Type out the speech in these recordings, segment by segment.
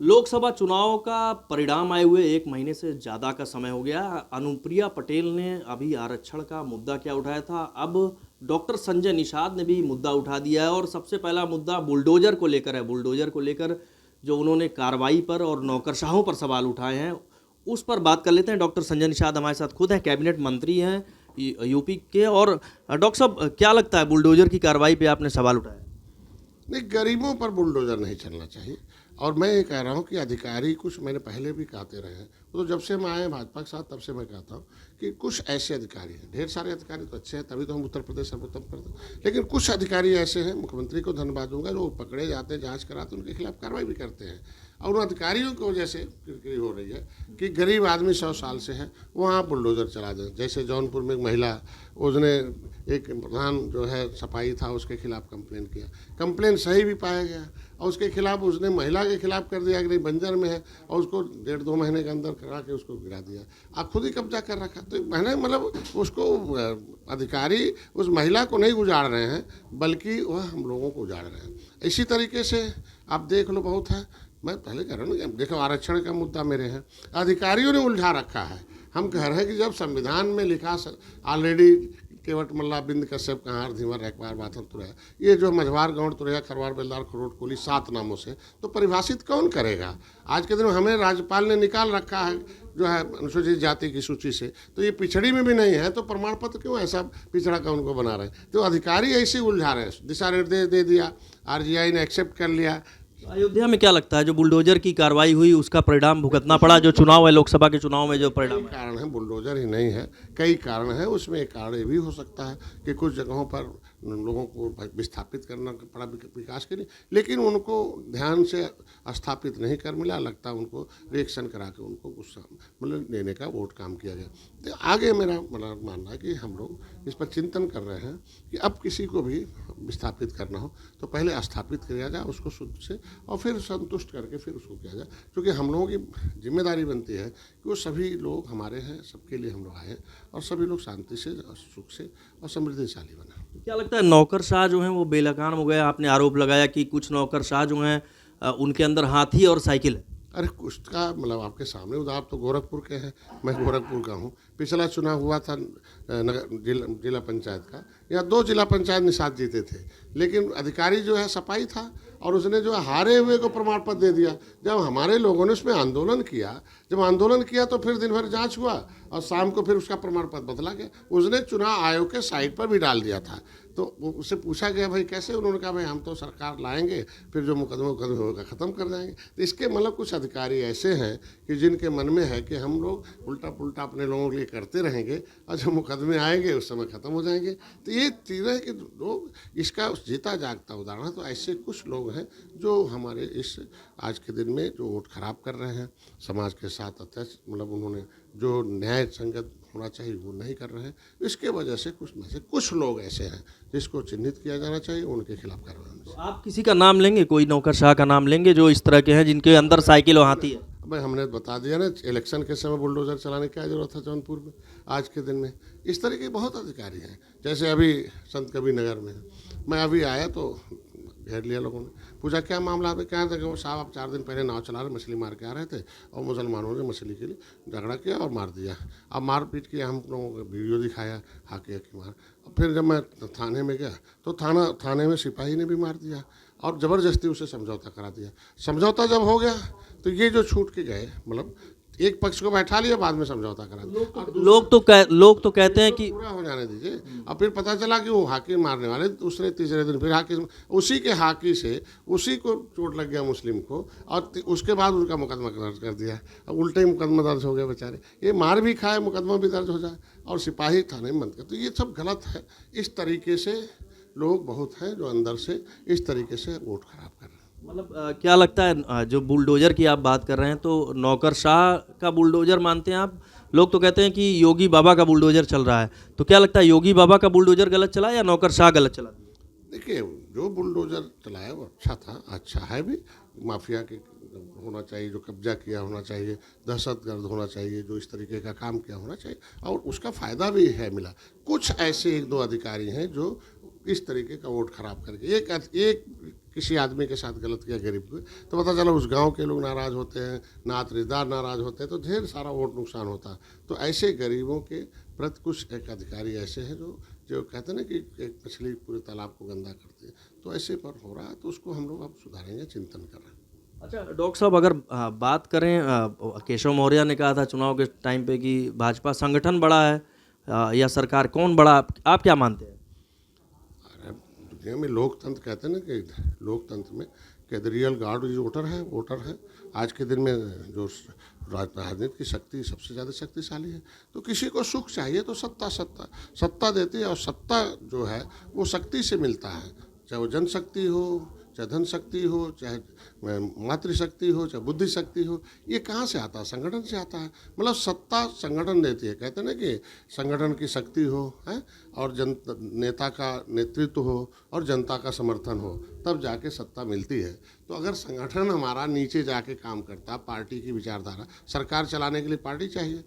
लोकसभा चुनाव का परिणाम आए हुए 1 महीने से ज़्यादा का समय हो गया। अनुप्रिया पटेल ने अभी आरक्षण का मुद्दा क्या उठाया था, अब डॉक्टर संजय निषाद ने भी मुद्दा उठा दिया है और सबसे पहला मुद्दा बुलडोज़र को लेकर है। बुलडोज़र को लेकर जो उन्होंने कार्रवाई पर और नौकरशाहों पर सवाल उठाए हैं, उस पर बात कर लेते हैं। डॉक्टर संजय निषाद हमारे साथ खुद हैं, कैबिनेट मंत्री हैं यूपी के। और डॉक्टर साहब, क्या लगता है बुलडोज़र की कार्रवाई पे आपने सवाल उठाया? नहीं, गरीबों पर बुलडोजर नहीं चलना चाहिए। और मैं ये कह रहा हूँ कि अधिकारी कुछ मैंने पहले भी कहते रहे हैं, वो तो जब से मैं आए भाजपा के साथ तब से मैं कहता हूँ कि कुछ ऐसे अधिकारी हैं, ढेर सारे अधिकारी तो अच्छे हैं, तभी तो हम उत्तर प्रदेश सर्वोत्तम करते हैं, लेकिन कुछ अधिकारी ऐसे हैं, मुख्यमंत्री को धन्यवाद दूंगा, जो पकड़े जाते हैं, जांच कराते हैं, उनके खिलाफ कार्रवाई भी करते हैं। और उन अधिकारियों की वजह से किरकिरी हो रही है कि गरीब आदमी 100 साल से है, वहाँ बुलडोजर चला दें। जैसे जौनपुर में एक महिला, उसने एक प्रधान जो है सफाई था, उसके खिलाफ कंप्लेन किया, कंप्लेन सही भी पाया गया और उसके खिलाफ उसने महिला के खिलाफ कर दिया कि नहीं बंजर में है, और उसको 1.5-2 महीने के अंदर करा के उसको गिरा दिया, आप खुद ही कब्जा कर रखा। तो मैंने मतलब उसको अधिकारी उस महिला को नहीं उजाड़ रहे हैं, बल्कि वह हम लोगों को उजाड़ रहे हैं। इसी तरीके से आप देख लो, बहुत है। मैं पहले कह रहा हूँ ना, देखो आरक्षण का मुद्दा मेरे हैं, अधिकारियों ने उलझा रखा है। हम कह रहे हैं कि जब संविधान में लिखा ऑलरेडी केवट मल्ला बिंद कश्यप कहार धीवर रखवार बाथर तुरैया, ये जो मझवार गौड़ तुरैया खरवार बेलदार खरोट कोली 7 नामों से तो परिभाषित कौन करेगा? आज के दिन हमें राज्यपाल ने निकाल रखा है जो है अनुसूचित जाति की सूची से, तो ये पिछड़ी में भी नहीं है, तो प्रमाण पत्र क्यों ऐसा पिछड़ा का उनको बना रहे हैं? तो अधिकारी ऐसे उलझा रहे हैं। दिशा निर्देश दे दिया, आरजीआई ने एक्सेप्ट कर लिया। अयोध्या में क्या लगता है, जो बुलडोजर की कार्रवाई हुई उसका परिणाम भुगतना पड़ा? जो चुनाव है, लोकसभा के चुनाव में जो परिणाम है, कारण है, बुलडोजर ही नहीं है, कई कारण है। उसमें एक कारण ये भी हो सकता है कि कुछ जगहों पर लोगों को विस्थापित करना पड़ा विकास के लिए, लेकिन उनको ध्यान से स्थापित नहीं कर मिला, लगता उनको रिएक्शन करा के उनको गुस्सा मतलब लेने का वोट काम किया गया। तो आगे मेरा मतलब मानना है कि हम लोग इस पर चिंतन कर रहे हैं कि अब किसी को भी विस्थापित करना हो तो पहले स्थापित किया जाए उसको शुद्ध से, और फिर संतुष्ट करके फिर उसको किया जाए, क्योंकि हम लोगों की जिम्मेदारी बनती है कि वो सभी लोग हमारे हैं, सबके लिए हम लोग आए हैं और सभी लोग शांति से, सुख से और समृद्धिशाली बने। क्या लगता है नौकरशाह जो हैं वो बेलगाम हो गए? आपने आरोप लगाया कि कुछ नौकरशाह जो हैं उनके अंदर हाथी और साइकिल है। अरे कुछ का मतलब आपके सामने उदाहरण, आप तो गोरखपुर के हैं, मैं गोरखपुर का हूँ। पिछला चुनाव हुआ था जिला पंचायत का, यहाँ 2 जिला पंचायत निषाद जीते थे, लेकिन अधिकारी जो है सफाई था और उसने जो हारे हुए को प्रमाण पत्र दे दिया। जब हमारे लोगों ने उसमें आंदोलन किया, तो फिर दिन भर जांच हुआ और शाम को फिर उसका प्रमाण पत्र बदला गया। उसने चुनाव आयोग के साइट पर भी डाल दिया था, तो उससे पूछा गया भाई कैसे, उन्होंने कहा भाई हम तो सरकार लाएंगे, फिर जो मुकदमा होगा ख़त्म कर जाएंगे। तो इसके मतलब कुछ अधिकारी ऐसे हैं कि जिनके मन में है कि हम लोग उल्टा पुल्टा अपने लोगों के लिए करते रहेंगे और जो मुकदमे आएंगे उस समय ख़त्म हो जाएंगे। तो ये चीज़ें हैं कि लोग इसका जीता जागता उदाहरण है। तो ऐसे कुछ लोग हैं जो हमारे इस आज के दिन में जो वोट खराब कर रहे हैं, समाज के साथ अत्याचार मतलब उन्होंने जो न्याय संगत होना चाहिए वो नहीं कर रहे हैं। इसके वजह से कुछ लोग ऐसे हैं जिसको चिन्हित किया जाना चाहिए, उनके खिलाफ कार्रवाई होनी चाहिए। आप किसी का नाम लेंगे, कोई नौकरशाह का नाम लेंगे जो इस तरह के हैं जिनके अंदर साइकिल और हाथी है? भाई हमने बता दिया ना, इलेक्शन के समय बुलडोजर चलाने की क्या जरूरत था जौनपुर में? आज के दिन में इस तरह के बहुत अधिकारी हैं। जैसे अभी संत कबीर नगर में मैं अभी आया तो घेर लिया लोगों ने, पूछा क्या मामला है? क्या था कि वो साहब आप 4 दिन पहले नाव चला रहे, मछली मार के आ रहे थे और मुसलमानों ने मछली के लिए झगड़ा किया और मार दिया। अब मारपीट किया, हम लोगों को वीडियो दिखाया हाके की मार। फिर जब मैं थाने में गया तो थाने में सिपाही ने भी मार दिया और ज़बरदस्ती उसे समझौता करा दिया। समझौता जब हो गया तो ये जो छूट के गए, मतलब एक पक्ष को बैठा लिया, बाद में समझौता करा दिया। लोग तो कहते हैं कि पूरा हो जाने दीजिए। और फिर पता चला कि वो हाकी मारने वाले, दूसरे तीसरे दिन फिर हाकी, उसी के हाकी से उसी को चोट लग गया मुस्लिम को, और उसके बाद उनका मुकदमा दर्ज कर दिया। अब उल्टे ही मुकदमा दर्ज हो गया बेचारे, ये मार भी खाए मुकदमा भी दर्ज हो जाए और सिपाही थाने में बंद कर। तो ये सब गलत है। इस तरीके से लोग बहुत हैं जो अंदर से इस तरीके से वोट खराब कर रहे हैं। मतलब क्या लगता है जो बुलडोजर की आप बात कर रहे हैं, तो नौकरशाह का बुलडोजर मानते हैं आप? लोग तो कहते हैं कि योगी बाबा का बुलडोजर चल रहा है, तो क्या लगता है योगी बाबा का बुलडोजर गलत चला या नौकरशाह गलत चला? देखिए, जो बुलडोजर चलाया वो अच्छा था, अच्छा है भी। माफिया के होना चाहिए, जो कब्जा किया होना चाहिए, दहशतगर्द होना चाहिए, जो इस तरीके का काम किया होना चाहिए, और उसका फ़ायदा भी है मिला। कुछ ऐसे 1-2 अधिकारी हैं जो इस तरीके का वोट खराब करके एक किसी आदमी के साथ गलत किया गरीब को, तो पता चला उस गांव के लोग नाराज़ होते हैं, नात रिश्तेदार नाराज़ होते हैं, तो ढेर सारा वोट नुकसान होता है। तो ऐसे गरीबों के प्रति कुछ एक अधिकारी ऐसे हैं जो कहते हैं ना कि एक मछली पूरे तालाब को गंदा करते हैं, तो ऐसे पर हो रहा है। तो उसको हम लोग अब सुधारेंगे, चिंतन कर रहे हैं। अच्छा डॉक्टर साहब, अगर बात करें, केशव मौर्य ने कहा था चुनाव के टाइम पे कि भाजपा संगठन बड़ा है या सरकार, कौन बड़ा, आप क्या मानते हैं? अरे दुनिया में लोकतंत्र कहते हैं ना कि लोकतंत्र में कि the real God is voter है। आज के दिन में जो राजनीति की शक्ति सबसे ज़्यादा शक्तिशाली है। तो किसी को सुख चाहिए तो सत्ता देती है, और सत्ता जो है वो शक्ति से मिलता है, चाहे वो जनशक्ति हो, चाहे धन शक्ति हो, चाहे मातृशक्ति हो, चाहे बुद्धि शक्ति हो। ये कहाँ से आता है? संगठन से आता है। मतलब सत्ता संगठन देती है। कहते हैं ना कि संगठन की शक्ति हो है, और नेता का नेतृत्व हो, और जनता का समर्थन हो, तब जाके सत्ता मिलती है। तो अगर संगठन हमारा नीचे जाके काम करता, पार्टी की विचारधारा, सरकार चलाने के लिए पार्टी चाहिए,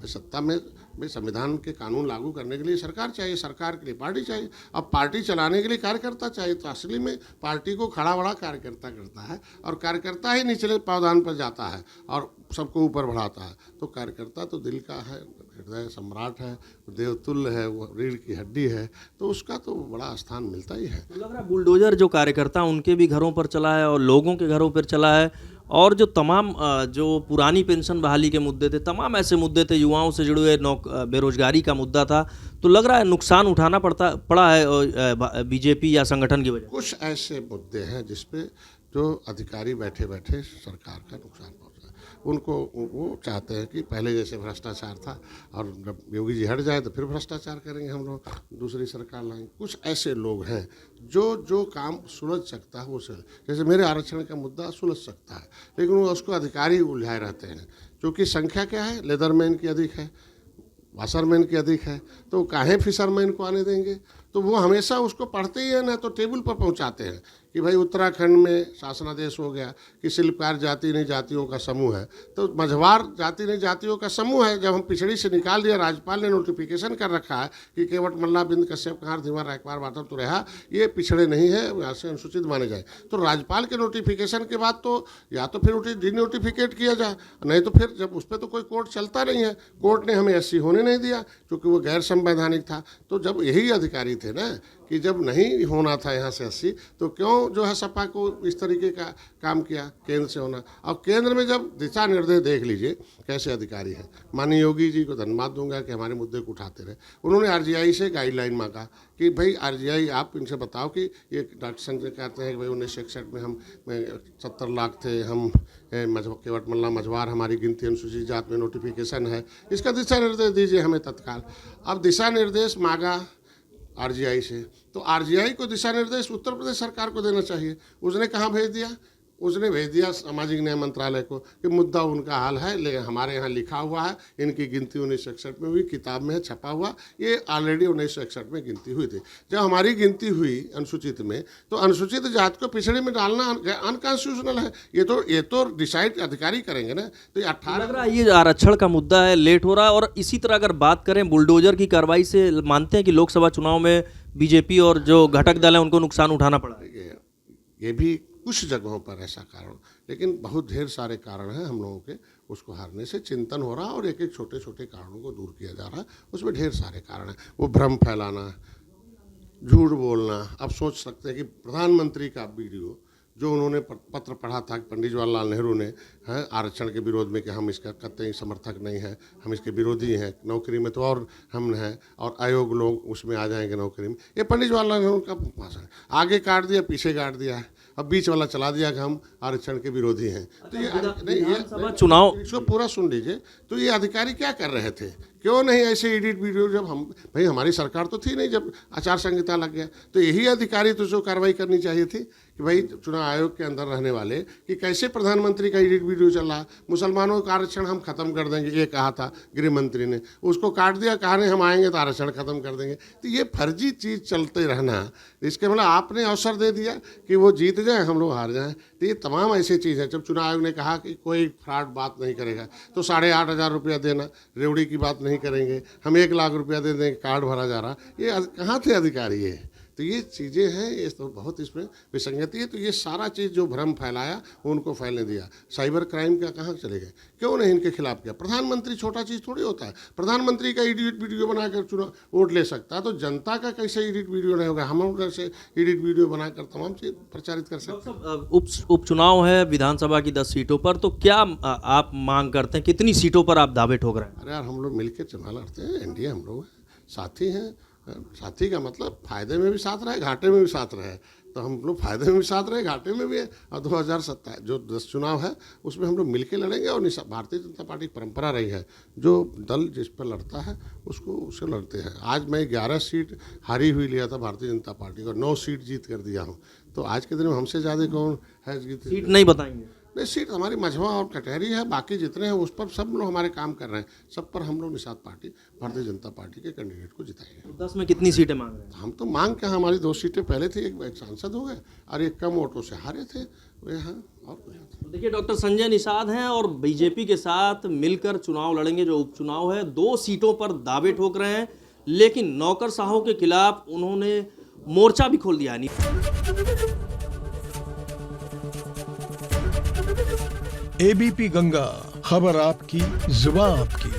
सत्ता में संविधान के कानून लागू करने के लिए सरकार चाहिए, सरकार के लिए पार्टी चाहिए, अब पार्टी चलाने के लिए कार्यकर्ता चाहिए। तो असली में पार्टी को खड़ा बड़ा कार्यकर्ता करता है, और कार्यकर्ता ही निचले पावदान पर जाता है और सबको ऊपर बढ़ाता है। तो कार्यकर्ता तो दिल का है, हृदय सम्राट है, देवतुल्य है, वो रीढ़ की हड्डी है, तो उसका तो बड़ा स्थान मिलता ही है। लग रहा है बुलडोजर जो कार्यकर्ता उनके भी घरों पर चला है और लोगों के घरों पर चला है, और जो तमाम जो पुरानी पेंशन बहाली के मुद्दे थे, तमाम ऐसे मुद्दे थे, युवाओं से जुड़े हुए बेरोजगारी का मुद्दा था, तो लग रहा है नुकसान उठाना पड़ा है बीजेपी या संगठन की वजह। कुछ ऐसे मुद्दे हैं जिसपे जो अधिकारी बैठे बैठे सरकार का नुकसान पहुंचा, उनको वो चाहते हैं कि पहले जैसे भ्रष्टाचार था, और जब योगी जी हट जाए तो फिर भ्रष्टाचार करेंगे, हम लोग दूसरी सरकार लाएंगे। कुछ ऐसे लोग हैं जो काम सुलझ सकता है वो सुलझ, जैसे मेरे आरक्षण का मुद्दा सुलझ सकता है, लेकिन वो उसको अधिकारी उलझाए रहते हैं, क्योंकि संख्या क्या है, लेदरमैन की अधिक है, वाशरमैन की अधिक है, तो काहे फिशरमैन को आने देंगे? तो वो हमेशा उसको पढ़ते ही है ना, तो टेबल पर पहुंचाते हैं कि भाई उत्तराखंड में शासनादेश हो गया कि शिल्पकार जाति नहीं जातियों का समूह है, तो मझवार जाति नहीं जातियों का समूह है। जब हम पिछड़ी से निकाल दिया, राज्यपाल ने नोटिफिकेशन कर रखा है कि केवट मल्ला बिंद कश्यप कहार धीवर रायकवार बाटम तो रहा, ये पिछड़े नहीं है, यहाँ से अनुसूचित माने जाए। तो राज्यपाल के नोटिफिकेशन के बाद तो या तो फिर डिनोटिफिकेट किया जाए, नहीं तो फिर जब उस पर तो कोई कोर्ट चलता नहीं है। कोर्ट ने हमें 80 होने नहीं दिया क्योंकि वो गैर संवैधानिक था। तो जब यही अधिकारी थे ना कि जब नहीं होना था यहाँ से 80, तो क्यों जो है सपा को इस तरीके का काम किया, केंद्र से होना। और केंद्र में जब दिशा निर्देश देख लीजिए कैसे अधिकारी हैं। माननीय योगी जी को धन्यवाद दूंगा कि हमारे मुद्दे को उठाते रहे। उन्होंने आरजीआई से गाइडलाइन मांगा कि भाई आरजीआई आप इनसे बताओ कि ये डॉक्टर संजय कहते हैं कि भाई 1961 में हम 70 लाख थे, हम केवट मल्ला मझवार हमारी गिनती अनुसूचित जात में नोटिफिकेशन है, इसका दिशा निर्देश दीजिए हमें तत्काल। अब दिशा निर्देश मांगा आरजीआई से, तो आरजीआई को दिशा निर्देश उत्तर प्रदेश सरकार को देना चाहिए। उसने कहाँ भेज दिया? उसने भेज दिया सामाजिक न्याय मंत्रालय को कि मुद्दा उनका हाल है, लेकिन हमारे यहाँ लिखा हुआ है, इनकी गिनती 1961 में हुई, किताब में है, छपा हुआ, ये ऑलरेडी 1961 में गिनती हुई थी। जब हमारी गिनती हुई अनुसूचित में, तो अनुसूचित जाति को पिछड़े में डालना अनकॉन्स्टिट्यूशनल है। ये तो डिसाइड अधिकारी करेंगे ना। तो ये 18 लग रहा है ये आरक्षण का मुद्दा है, लेट हो रहा है। और इसी तरह अगर बात करें बुलडोजर की कार्रवाई से, मानते हैं कि लोकसभा चुनाव में बीजेपी और जो घटक दल है उनको नुकसान उठाना पड़ा है। ये भी कुछ जगहों पर ऐसा कारण, लेकिन बहुत ढेर सारे कारण हैं हम लोगों के उसको हारने से। चिंतन हो रहा है और एक एक छोटे छोटे कारणों को दूर किया जा रहा है। उसमें ढेर सारे कारण हैं। वो भ्रम फैलाना, झूठ बोलना। अब सोच सकते हैं कि प्रधानमंत्री का वीडियो जो उन्होंने पत्र पढ़ा था पंडित जवाहरलाल नेहरू ने है आरक्षण के विरोध में कि हम इसका कतई समर्थक नहीं हैं, हम इसके विरोधी हैं, नौकरी में तो और हम हैं, और आयोग लोग उसमें आ जाएंगे नौकरी में। ये पंडित जवाहरलाल नेहरू का भाषण, आगे काट दिया पीछे काट दिया है, अब बीच वाला चला दिया कि हम आरक्षण के विरोधी हैं। तो ये नहीं, ये चुनाव इसको पूरा सुन लीजिए। तो ये अधिकारी क्या कर रहे थे? क्यों नहीं ऐसे एडिट वीडियो, जब हम भाई हमारी सरकार तो थी नहीं जब आचार संहिता लग गया, तो यही अधिकारी तो जो कार्रवाई करनी चाहिए थी कि भाई चुनाव आयोग के अंदर रहने वाले कि कैसे प्रधानमंत्री का एडिट वीडियो चल रहा, मुसलमानों का आरक्षण हम खत्म कर देंगे ये कहा था गृह मंत्री ने, उसको काट दिया, कहा नहीं हम आएंगे तो आरक्षण खत्म कर देंगे। तो ये फर्जी चीज़ चलते रहना, इसके मतलब आपने अवसर दे दिया कि वो जीत जाए हम लोग हार जाएं। तो ये तमाम ऐसी चीज़ है। जब चुनाव आयोग ने कहा कि कोई फ्रॉड बात नहीं करेगा, तो 8,500 रुपया देना, रेवड़ी की बात नहीं करेंगे, हम 1 लाख रुपया दे देंगे, कार्ड भरा जा रहा। ये कहाँ थे अधिकारी? ये तो ये चीज़ें हैं, ये तो बहुत इसमें विसंगति है। तो ये सारा चीज़ जो भ्रम फैलाया उनको फैलने दिया। साइबर क्राइम का कहाँ चले गए, क्यों नहीं इनके खिलाफ किया? प्रधानमंत्री छोटा चीज़ थोड़ी होता है, प्रधानमंत्री का एडिट वीडियो बनाकर चुनाव वोट ले सकता है, तो जनता का कैसे एडिट वीडियो नहीं होगा? हम कैसे एडिट वीडियो बनाकर तमाम चीज़ प्रचारित कर सकते हैं? उपचुनाव है विधानसभा की 10 सीटों पर, तो क्या आप मांग करते हैं, कितनी सीटों पर आप दावे ठोक रहे हैं? अरे यार, हम लोग मिलकर चुनाव लड़ते हैं, एनडीए हम लोग हैं, साथी हैं। साथी का मतलब फायदे में भी साथ रहे, घाटे में भी साथ रहे। तो हम लोग फायदे में भी साथ रहे, घाटे में भी है। और 2027 जो 10 चुनाव है उसमें हम लोग मिलकर लड़ेंगे। और भारतीय जनता पार्टी की परंपरा रही है, जो दल जिस पर लड़ता है उसको उससे लड़ते हैं। आज मैं 11 सीट हारी हुई लिया था भारतीय जनता पार्टी को, 9 सीट जीत कर दिया हूँ। तो आज के दिन में हमसे ज़्यादा कौन है जीत? सीट नहीं बताएंगे? नहीं, सीट हमारी मझवा और कटहरी है, बाकी जितने हैं उस पर सब लोग हमारे काम कर रहे हैं। सब पर हम लोग निषाद पार्टी भारतीय जनता पार्टी के कैंडिडेट को जिताएंगे। 10 में कितनी सीटें मांग रहे हैं? हम तो मांग के हमारी 2 सीटें पहले थी, एक सांसद हो गए और एक कम वोटों से हारे थे वे। हाँ, और कुछ नहीं। तो देखिए, डॉक्टर संजय निषाद हैं और बीजेपी के साथ मिलकर चुनाव लड़ेंगे। जो उपचुनाव है 2 सीटों पर दावे ठोक रहे हैं, लेकिन नौकरशाहों के खिलाफ उन्होंने मोर्चा भी खोल दिया है। एबीपी गंगा, खबर आपकी, जुबान आपकी।